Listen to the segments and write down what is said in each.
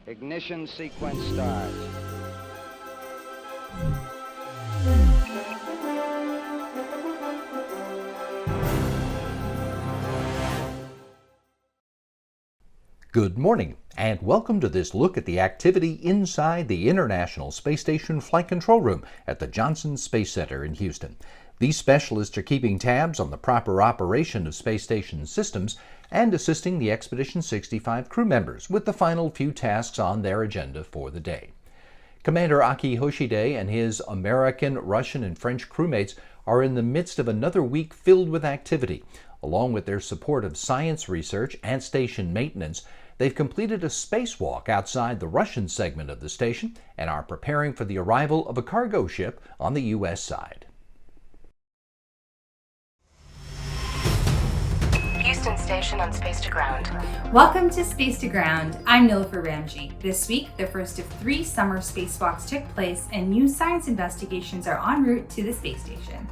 Ignition sequence start. Good morning, and welcome to this look at the activity inside the International Space Station Flight Control Room at the Johnson Space Center in Houston. These specialists are keeping tabs on the proper operation of space station systems and assisting the Expedition 65 crew members with the final few tasks on their agenda for the day. Commander Aki Hoshide and his American, Russian, and French crewmates are in the midst of another week filled with activity. Along with their support of science research and station maintenance, they've completed a spacewalk outside the Russian segment of the station and are preparing for the arrival of a cargo ship on the U.S. side. Houston Station on Space to Ground. Welcome to Space to Ground. I'm Nilofer Ramji. This week, the first of 3 summer spacewalks took place and new science investigations are en route to the space station.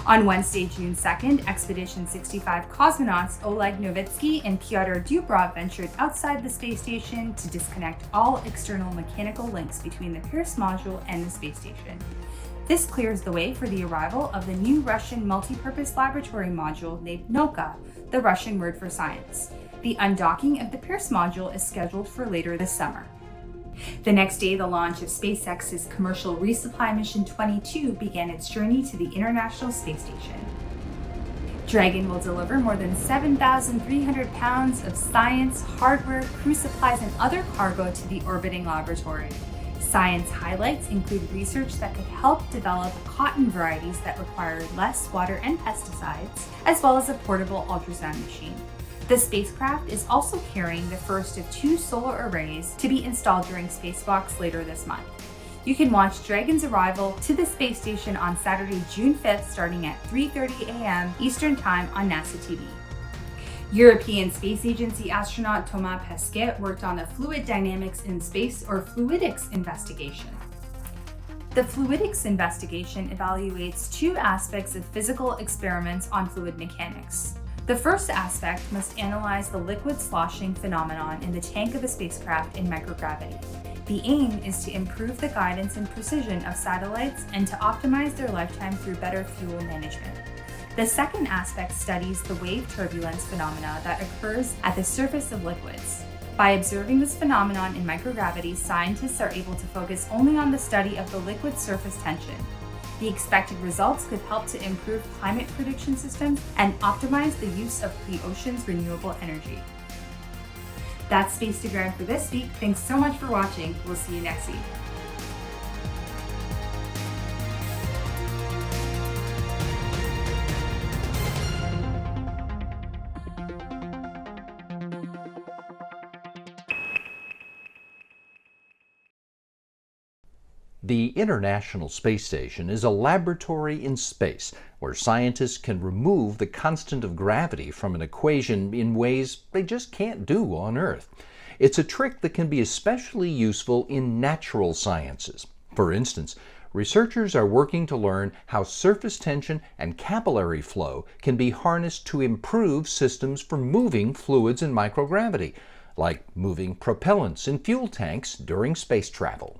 On Wednesday, June 2nd, Expedition 65 cosmonauts Oleg Novitsky and Pyotr Dubrov ventured outside the space station to disconnect all external mechanical links between the Pierce module and the space station. This clears the way for the arrival of the new Russian multipurpose laboratory module named Nauka, the Russian word for science. The undocking of the Pierce module is scheduled for later this summer. The next day, the launch of SpaceX's commercial resupply mission 22 began its journey to the International Space Station. Dragon will deliver more than 7,300 pounds of science, hardware, crew supplies, and other cargo to the orbiting laboratory. Science highlights include research that could help develop cotton varieties that require less water and pesticides, as well as a portable ultrasound machine. The spacecraft is also carrying the first of 2 solar arrays to be installed during spacewalks later this month. You can watch Dragon's arrival to the space station on Saturday, June 5th, starting at 3:30 a.m. Eastern Time on NASA TV. European Space Agency astronaut Thomas Pesquet worked on the Fluid Dynamics in Space, or Fluidics, investigation. The Fluidics investigation evaluates 2 aspects of physical experiments on fluid mechanics. The first aspect must analyze the liquid sloshing phenomenon in the tank of a spacecraft in microgravity. The aim is to improve the guidance and precision of satellites and to optimize their lifetime through better fuel management. The second aspect studies the wave turbulence phenomena that occurs at the surface of liquids. By observing this phenomenon in microgravity, scientists are able to focus only on the study of the liquid surface tension. The expected results could help to improve climate prediction systems and optimize the use of the ocean's renewable energy. That's Space to Ground for this week. Thanks so much for watching. We'll see you next week. The International Space Station is a laboratory in space where scientists can remove the constant of gravity from an equation in ways they just can't do on Earth. It's a trick that can be especially useful in natural sciences. For instance, researchers are working to learn how surface tension and capillary flow can be harnessed to improve systems for moving fluids in microgravity, like moving propellants in fuel tanks during space travel.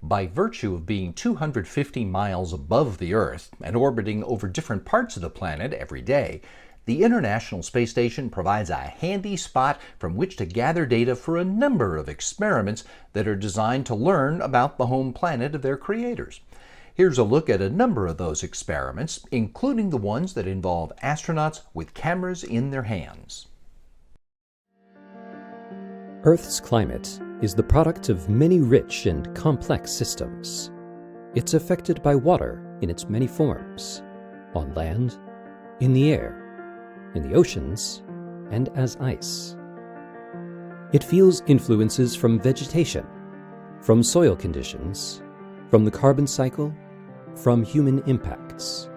By virtue of being 250 miles above the Earth and orbiting over different parts of the planet every day, the International Space Station provides a handy spot from which to gather data for a number of experiments that are designed to learn about the home planet of their creators. Here's a look at a number of those experiments, including the ones that involve astronauts with cameras in their hands. Earth's climate is the product of many rich and complex systems. It's affected by water in its many forms, on land, in the air, in the oceans, and as ice. It feels influences from vegetation, from soil conditions, from the carbon cycle, from human impacts.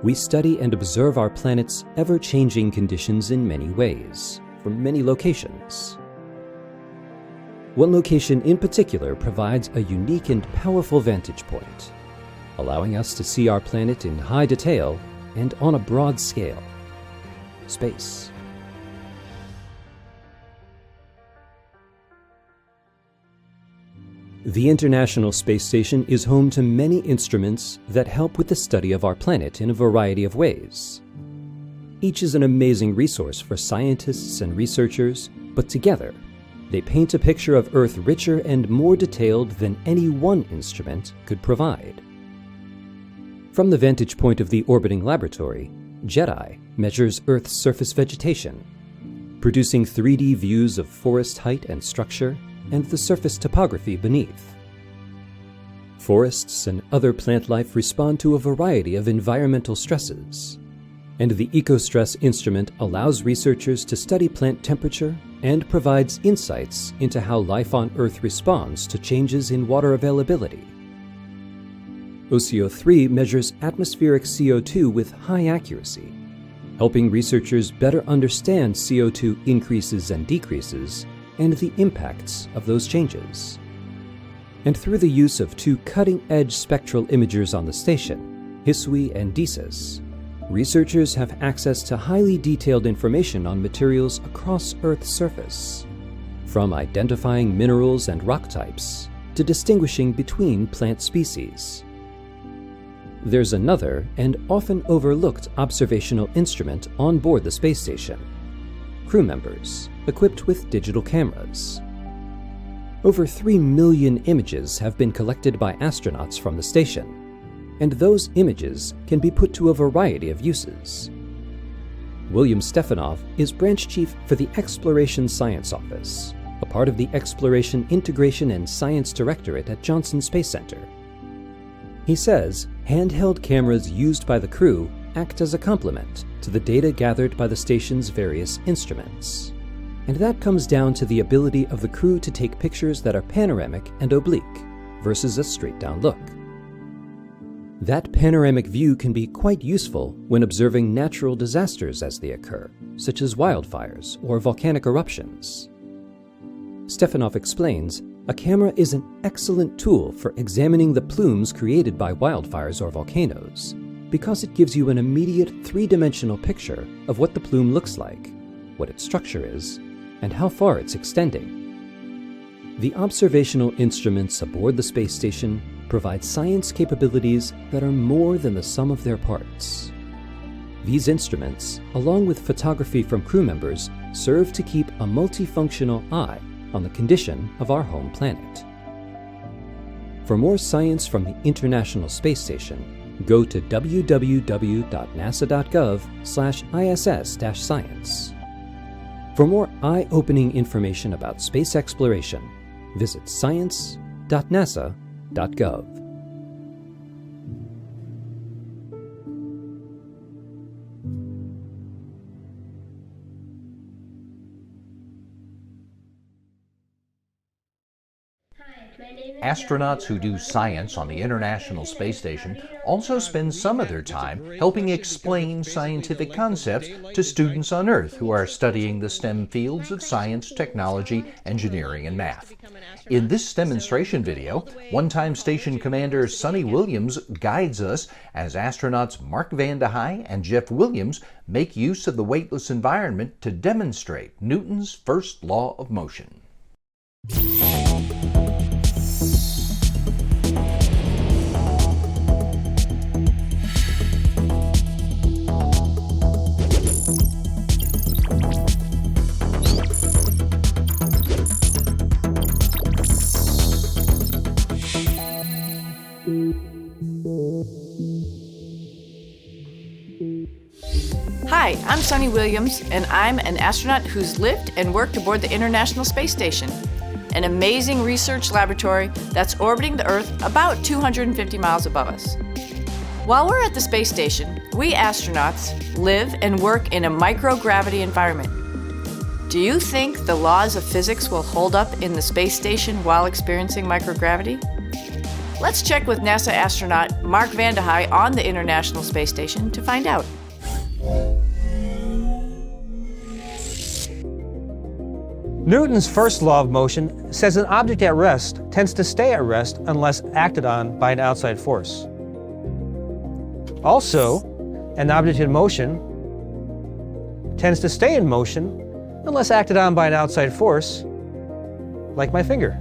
We study and observe our planet's ever-changing conditions in many ways, from many locations. One location in particular provides a unique and powerful vantage point, allowing us to see our planet in high detail and on a broad scale: space. The International Space Station is home to many instruments that help with the study of our planet in a variety of ways. Each is an amazing resource for scientists and researchers, but together, they paint a picture of Earth richer and more detailed than any one instrument could provide. From the vantage point of the orbiting laboratory, JEDI measures Earth's surface vegetation, producing 3D views of forest height and structure and the surface topography beneath. Forests and other plant life respond to a variety of environmental stresses, and the EcoStress instrument allows researchers to study plant temperature and provides insights into how life on Earth responds to changes in water availability. OCO3 measures atmospheric CO2 with high accuracy, helping researchers better understand CO2 increases and decreases and the impacts of those changes. And through the use of two cutting-edge spectral imagers on the station, HISWI and DESIS, researchers have access to highly detailed information on materials across Earth's surface, from identifying minerals and rock types to distinguishing between plant species. There's another and often overlooked observational instrument on board the space station: crew members equipped with digital cameras. Over 3 million images have been collected by astronauts from the station, and those images can be put to a variety of uses. William Stefanoff is branch chief for the Exploration Science Office, a part of the Exploration Integration and Science Directorate at Johnson Space Center. He says handheld cameras used by the crew act as a complement to the data gathered by the station's various instruments. And that comes down to the ability of the crew to take pictures that are panoramic and oblique versus a straight-down look. That panoramic view can be quite useful when observing natural disasters as they occur, such as wildfires or volcanic eruptions. Stefanoff explains, a camera is an excellent tool for examining the plumes created by wildfires or volcanoes, because it gives you an immediate three-dimensional picture of what the plume looks like, what its structure is, and how far it's extending. The observational instruments aboard the space station provide science capabilities that are more than the sum of their parts. These instruments, along with photography from crew members, serve to keep a multifunctional eye on the condition of our home planet. For more science from the International Space Station, go to www.nasa.gov/ISS-science. For more eye-opening information about space exploration, visit science.nasa.gov. Astronauts who do science on the International Space Station also spend some of their time helping explain scientific concepts to students on Earth who are studying the STEM fields of science, technology, engineering, and math. In this demonstration video, one-time station commander Sonny Williams guides us as astronauts Mark Vande Hei and Jeff Williams make use of the weightless environment to demonstrate Newton's first law of motion. I'm Sunny Williams, and I'm an astronaut who's lived and worked aboard the International Space Station, an amazing research laboratory that's orbiting the Earth about 250 miles above us. While we're at the space station, we astronauts live and work in a microgravity environment. Do you think the laws of physics will hold up in the space station while experiencing microgravity? Let's check with NASA astronaut Mark Vande Hei on the International Space Station to find out. Newton's first law of motion says an object at rest tends to stay at rest unless acted on by an outside force. Also, an object in motion tends to stay in motion unless acted on by an outside force, like my finger.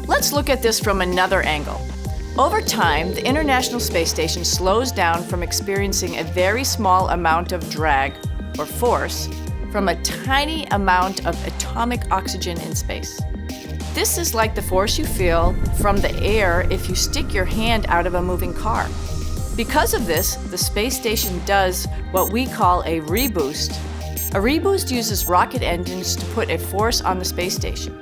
Let's look at this from another angle. Over time, the International Space Station slows down from experiencing a very small amount of drag, or force, from a tiny amount of atomic oxygen in space. This is like the force you feel from the air if you stick your hand out of a moving car. Because of this, the space station does what we call a reboost. A reboost uses rocket engines to put a force on the space station.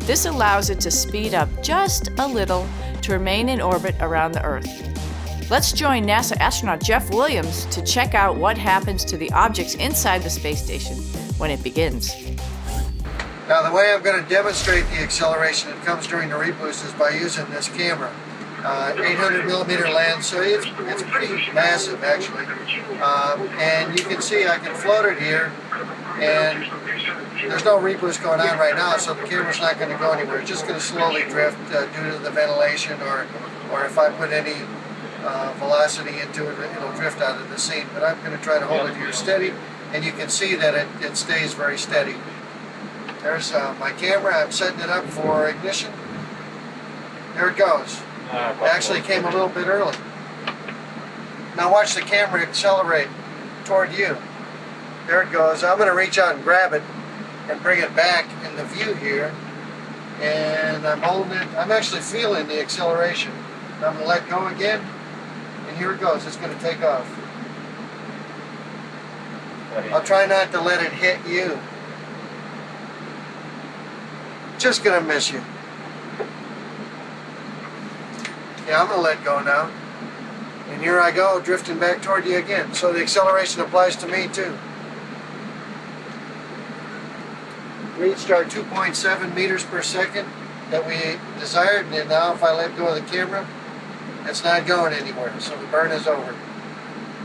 This allows it to speed up just a little to remain in orbit around the Earth. Let's join NASA astronaut Jeff Williams to check out what happens to the objects inside the space station when it begins. Now the way I'm going to demonstrate the acceleration that comes during the reboost is by using this camera. 800 millimeter lens, so it's pretty massive actually. And you can see I can float it here, and there's no reboost going on right now, so the camera's not going to go anywhere. It's just going to slowly drift due to the ventilation, or if I put any velocity into it, it'll drift out of the scene. But I'm going to try to hold it here steady, and you can see that it stays very steady. There's my camera. I'm setting it up for ignition. There it goes. It actually came a little bit early. Now watch the camera accelerate toward you. There it goes. I'm going to reach out and grab it and bring it back in the view here. And I'm holding it. I'm actually feeling the acceleration. I'm going to let go again. And here it goes. It's going to take off. I'll try not to let it hit you. Just going to miss you. Yeah, I'm going to let go now. And here I go, drifting back toward you again. So the acceleration applies to me too. Reached our 2.7 meters per second that we desired, and now if I let go of the camera, it's not going anywhere, so the burn is over.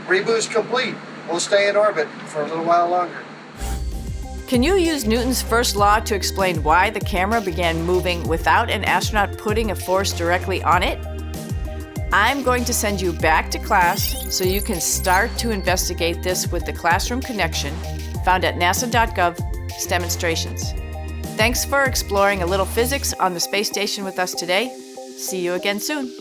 Reboost complete. We'll stay in orbit for a little while longer. Can you use Newton's first law to explain why the camera began moving without an astronaut putting a force directly on it? I'm going to send you back to class so you can start to investigate this with the Classroom Connection found at nasa.gov/demonstrations. Thanks for exploring a little physics on the space station with us today. See you again soon.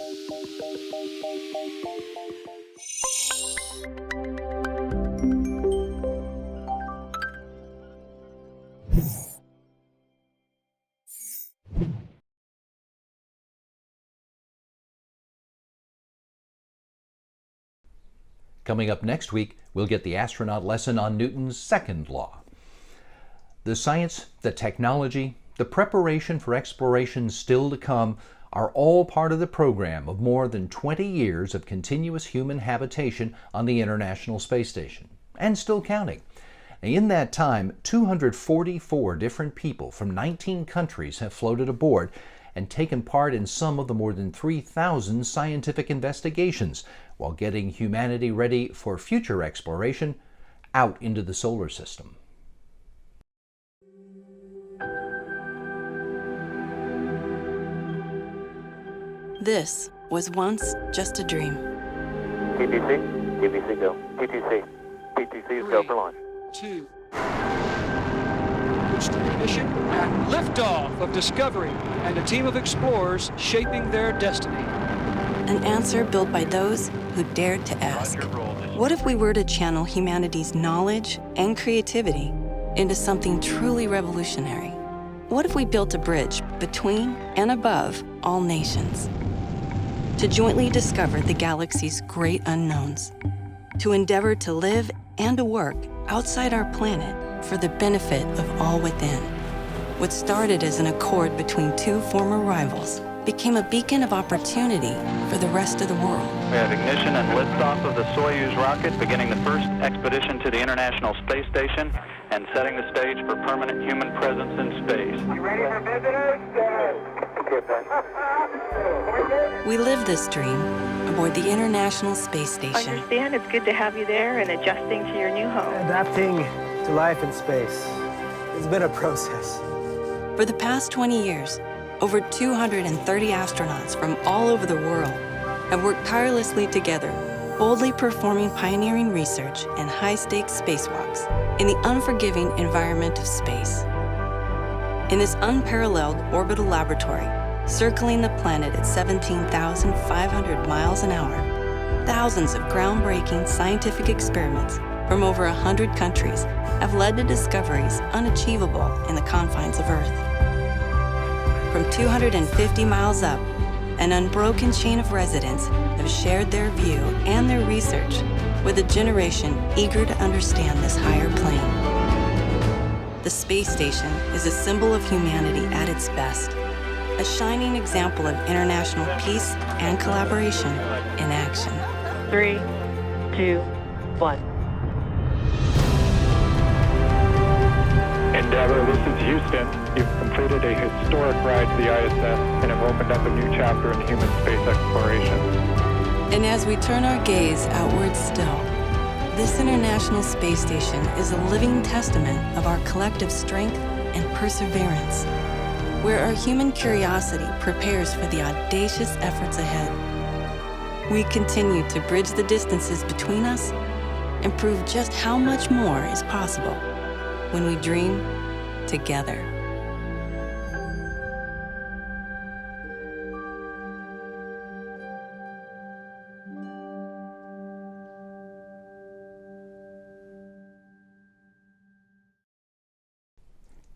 Coming up next week, we'll get the astronaut lesson on Newton's second law. The science, the technology, the preparation for exploration still to come are all part of the program of more than 20 years of continuous human habitation on the International Space Station, and still counting. In that time, 244 different people from 19 countries have floated aboard and taken part in some of the more than 3,000 scientific investigations while getting humanity ready for future exploration out into the solar system. This was once just a dream. TTC go. TTC is go for launch. 2. Booster ignition and liftoff of Discovery and a team of explorers shaping their destiny. An answer built by those who dared to ask, what if we were to channel humanity's knowledge and creativity into something truly revolutionary? What if we built a bridge between and above all nations? to jointly discover the galaxy's great unknowns, to endeavor to live and to work outside our planet for the benefit of all within. What started as an accord between two former rivals became a beacon of opportunity for the rest of the world. We have ignition and liftoff of the Soyuz rocket, beginning the first expedition to the International Space Station and setting the stage for permanent human presence in space. You ready for visitors? We live this dream aboard the International Space Station. I understand it's good to have you there and adjusting to your new home. Adapting to life in space. It's been a process. For the past 20 years, over 230 astronauts from all over the world have worked tirelessly together, boldly performing pioneering research and high-stakes spacewalks in the unforgiving environment of space. In this unparalleled orbital laboratory, circling the planet at 17,500 miles an hour, thousands of groundbreaking scientific experiments from over 100 countries have led to discoveries unachievable in the confines of Earth. From 250 miles up, an unbroken chain of residents have shared their view and their research with a generation eager to understand this higher plane. The space station is a symbol of humanity at its best, a shining example of international peace and collaboration in action. 3, 2, 1. Endeavour, this is Houston. You've completed a historic ride to the ISS and have opened up a new chapter in human space exploration. And as we turn our gaze outward still, this International Space Station is a living testament of our collective strength and perseverance, where our human curiosity prepares for the audacious efforts ahead. We continue to bridge the distances between us and prove just how much more is possible when we dream together.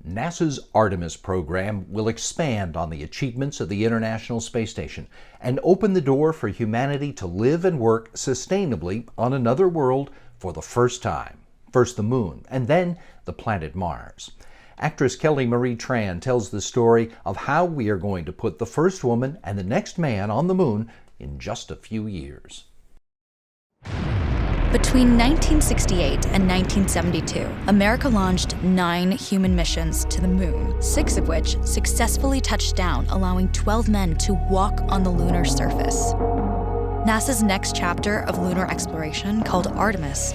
NASA's Artemis program will expand on the achievements of the International Space Station and open the door for humanity to live and work sustainably on another world for the first time. First the Moon, and then the planet Mars. Actress Kelly Marie Tran tells the story of how we are going to put the first woman and the next man on the Moon in just a few years. Between 1968 and 1972, America launched 9 human missions to the Moon, 6 of which successfully touched down, allowing 12 men to walk on the lunar surface. NASA's next chapter of lunar exploration, called Artemis,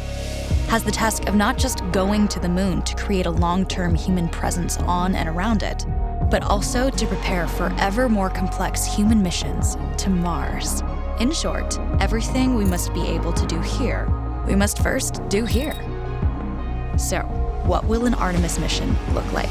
has the task of not just going to the Moon to create a long-term human presence on and around it, but also to prepare for ever more complex human missions to Mars. In short, everything we must be able to do here, we must first do here. So, what will an Artemis mission look like?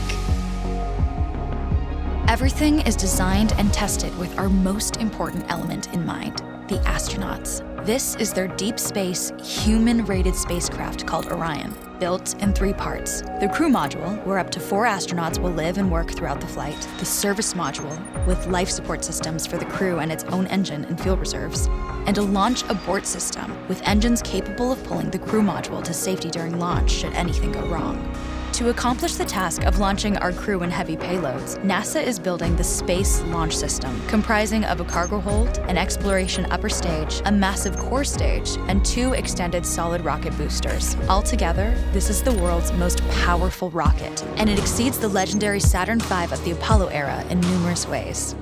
Everything is designed and tested with our most important element in mind, the astronauts. This is their deep space, human-rated spacecraft called Orion, built in 3 parts. The crew module, where up to 4 astronauts will live and work throughout the flight. The service module, with life support systems for the crew and its own engine and fuel reserves. And a launch abort system, with engines capable of pulling the crew module to safety during launch should anything go wrong. To accomplish the task of launching our crew and heavy payloads, NASA is building the Space Launch System, comprising of a cargo hold, an exploration upper stage, a massive core stage, and 2 extended solid rocket boosters. Altogether, this is the world's most powerful rocket, and it exceeds the legendary Saturn V of the Apollo era in numerous ways.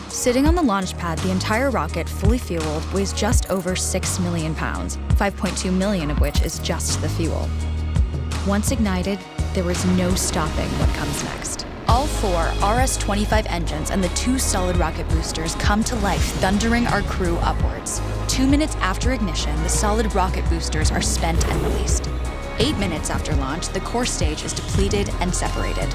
Sitting on the launch pad, the entire rocket, fully fueled, weighs just over 6 million pounds, 5.2 million of which is just the fuel. Once ignited, there is no stopping what comes next. All 4 RS-25 engines and the 2 solid rocket boosters come to life, thundering our crew upwards. 2 minutes after ignition, the solid rocket boosters are spent and released. 8 minutes after launch, the core stage is depleted and separated.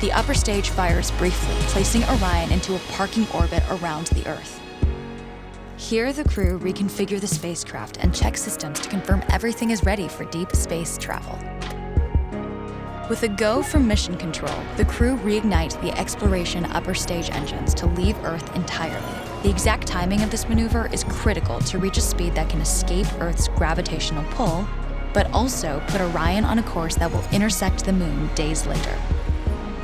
The upper stage fires briefly, placing Orion into a parking orbit around the Earth. Here, the crew reconfigure the spacecraft and check systems to confirm everything is ready for deep space travel. With a go from mission control, the crew reignite the exploration upper stage engines to leave Earth entirely. The exact timing of this maneuver is critical to reach a speed that can escape Earth's gravitational pull, but also put Orion on a course that will intersect the moon days later.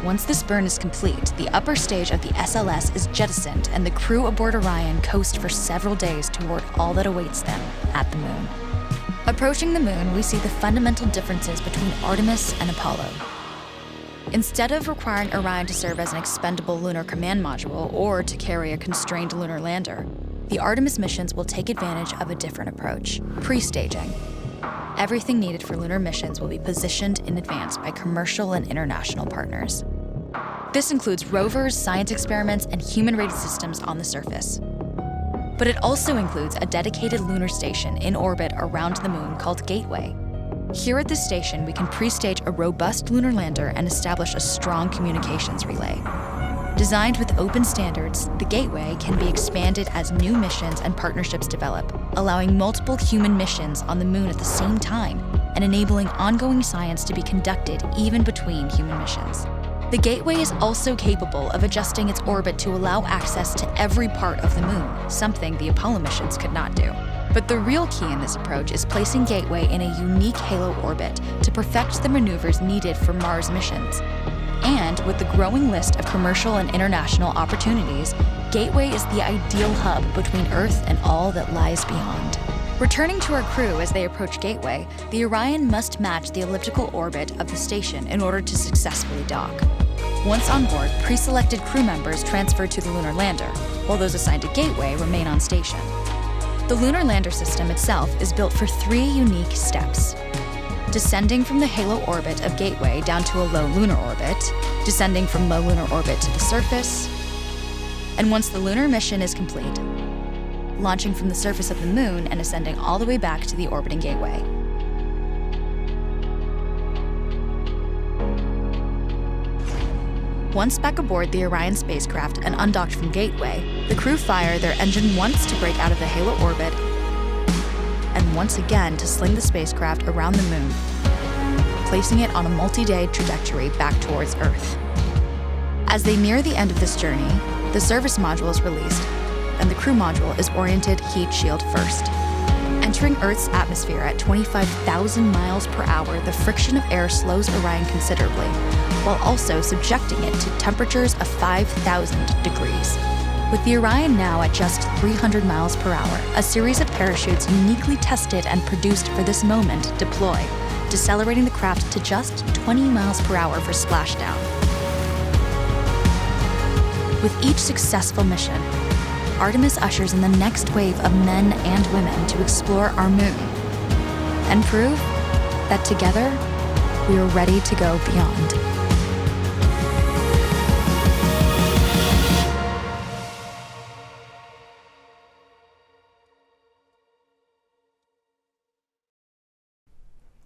Once this burn is complete, the upper stage of the SLS is jettisoned and the crew aboard Orion coast for several days toward all that awaits them at the moon. Approaching the moon, we see the fundamental differences between Artemis and Apollo. Instead of requiring Orion to serve as an expendable lunar command module or to carry a constrained lunar lander, the Artemis missions will take advantage of a different approach: pre-staging. Everything needed for lunar missions will be positioned in advance by commercial and international partners. This includes rovers, science experiments, and human-rated systems on the surface. But it also includes a dedicated lunar station in orbit around the moon called Gateway. Here at this station, we can pre-stage a robust lunar lander and establish a strong communications relay. Designed with open standards, the Gateway can be expanded as new missions and partnerships develop, allowing multiple human missions on the moon at the same time and enabling ongoing science to be conducted even between human missions. The Gateway is also capable of adjusting its orbit to allow access to every part of the moon, something the Apollo missions could not do. But the real key in this approach is placing Gateway in a unique halo orbit to perfect the maneuvers needed for Mars missions. And with the growing list of commercial and international opportunities, Gateway is the ideal hub between Earth and all that lies beyond. Returning to our crew as they approach Gateway, the Orion must match the elliptical orbit of the station in order to successfully dock. Once on board, pre-selected crew members transfer to the lunar lander, while those assigned to Gateway remain on station. The lunar lander system itself is built for 3 unique steps: descending from the halo orbit of Gateway down to a low lunar orbit, descending from low lunar orbit to the surface, and once the lunar mission is complete, launching from the surface of the moon and ascending all the way back to the orbiting Gateway. Once back aboard the Orion spacecraft and undocked from Gateway, the crew fire their engine once to break out of the halo orbit and once again to sling the spacecraft around the moon, placing it on a multi-day trajectory back towards Earth. As they near the end of this journey, the service module is released, and the crew module is oriented heat shield first. Entering Earth's atmosphere at 25,000 miles per hour, the friction of air slows Orion considerably, while also subjecting it to temperatures of 5,000 degrees. With the Orion now at just 300 miles per hour, a series of parachutes uniquely tested and produced for this moment deploy, decelerating the craft to just 20 miles per hour for splashdown. With each successful mission, Artemis ushers in the next wave of men and women to explore our moon and prove that together we are ready to go beyond.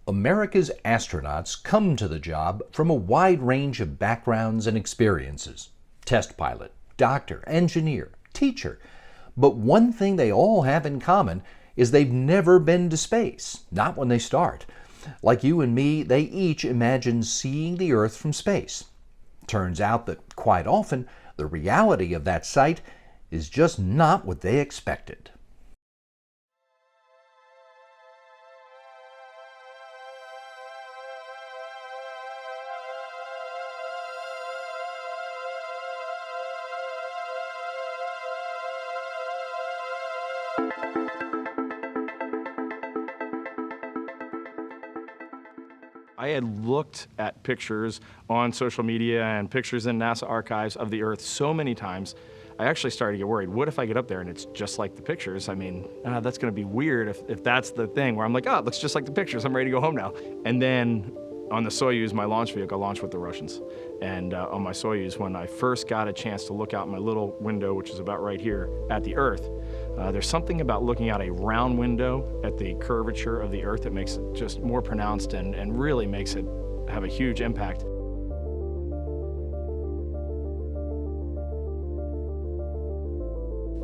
America's astronauts come to the job from a wide range of backgrounds and experiences: test pilot, doctor, engineer, teacher. But one thing they all have in common is they've never been to space, not when they start. Like you and me, they each imagine seeing the Earth from space. Turns out that quite often, the reality of that sight is just not what they expected. I had looked at pictures on social media and pictures in NASA archives of the Earth so many times, I actually started to get worried. What if I get up there and it's just like the pictures? I mean, that's gonna be weird if that's the thing where I'm like, oh, it looks just like the pictures, I'm ready to go home now. And then on the Soyuz, my launch vehicle, I launched with the Russians. And on my Soyuz, when I first got a chance to look out my little window, which is about right here, at the Earth, there's something about looking out a round window at the curvature of the Earth that makes it just more pronounced and really makes it have a huge impact.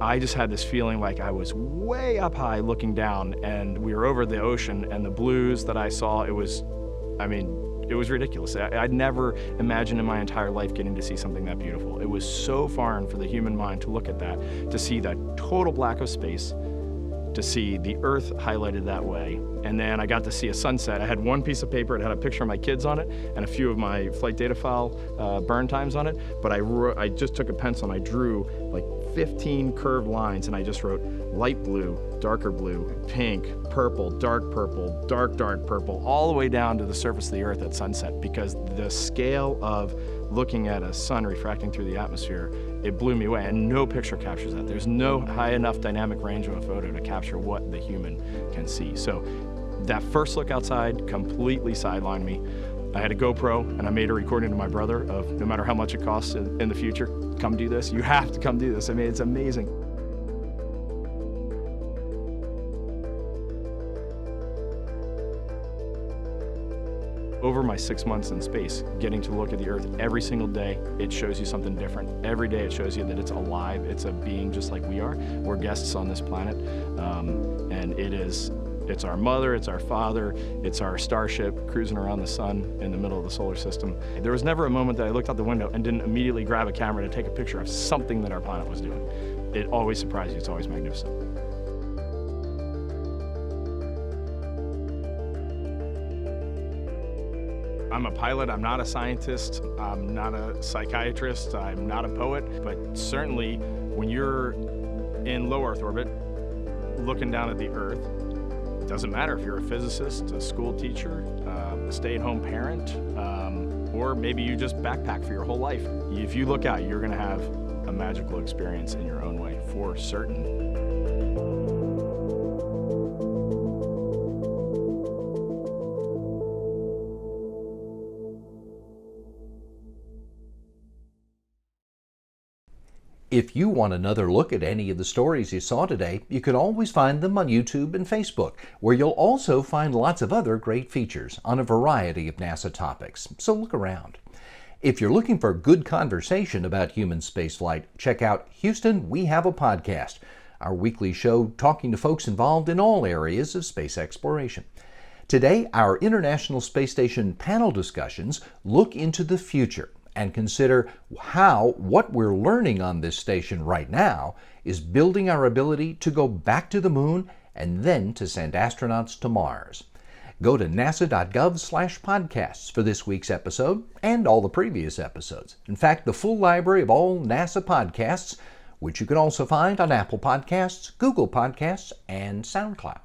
I just had this feeling like I was way up high looking down, and we were over the ocean, and the blues that I saw, it was, I mean, it was ridiculous. I'd never imagined in my entire life getting to see something that beautiful. It was so foreign for the human mind to look at that, to see that total black of space, to see the Earth highlighted that way. And then I got to see a sunset. I had one piece of paper, it had a picture of my kids on it and a few of my flight data file burn times on it, but I just took a pencil and I drew like 15 curved lines, and I just wrote light blue, darker blue, pink, purple, dark purple, all the way down to the surface of the Earth at sunset, because the scale of looking at a sun refracting through the atmosphere, it blew me away, and no picture captures that. There's no high enough dynamic range of a photo to capture what the human can see. So that first look outside completely sidelined me. I had a GoPro, and I made a recording to my brother of, no matter how much it costs in the future, come do this. You have to come do this. I mean, it's amazing. Over my 6 months in space, getting to look at the Earth every single day, it shows you something different. Every day it shows you that it's alive, it's a being just like we are. We're guests on this planet, and it's our mother, it's our father, it's our starship cruising around the sun in the middle of the solar system. There was never a moment that I looked out the window and didn't immediately grab a camera to take a picture of something that our planet was doing. It always surprised you, it's always magnificent. I'm a pilot, I'm not a scientist, I'm not a psychiatrist, I'm not a poet, but certainly when you're in low Earth orbit, looking down at the Earth, it doesn't matter if you're a physicist, a school teacher, a stay-at-home parent, or maybe you just backpack for your whole life. If you look out, you're gonna have a magical experience in your own way, for certain. If you want another look at any of the stories you saw today, you can always find them on YouTube and Facebook, where you'll also find lots of other great features on a variety of NASA topics, so look around. If you're looking for good conversation about human spaceflight, check out Houston, We Have a Podcast, our weekly show talking to folks involved in all areas of space exploration. Today, our International Space Station panel discussions look into the future and consider how what we're learning on this station right now is building our ability to go back to the moon and then to send astronauts to Mars. Go to nasa.gov/podcasts for this week's episode and all the previous episodes. In fact, the full library of all NASA podcasts, which you can also find on Apple Podcasts, Google Podcasts, and SoundCloud.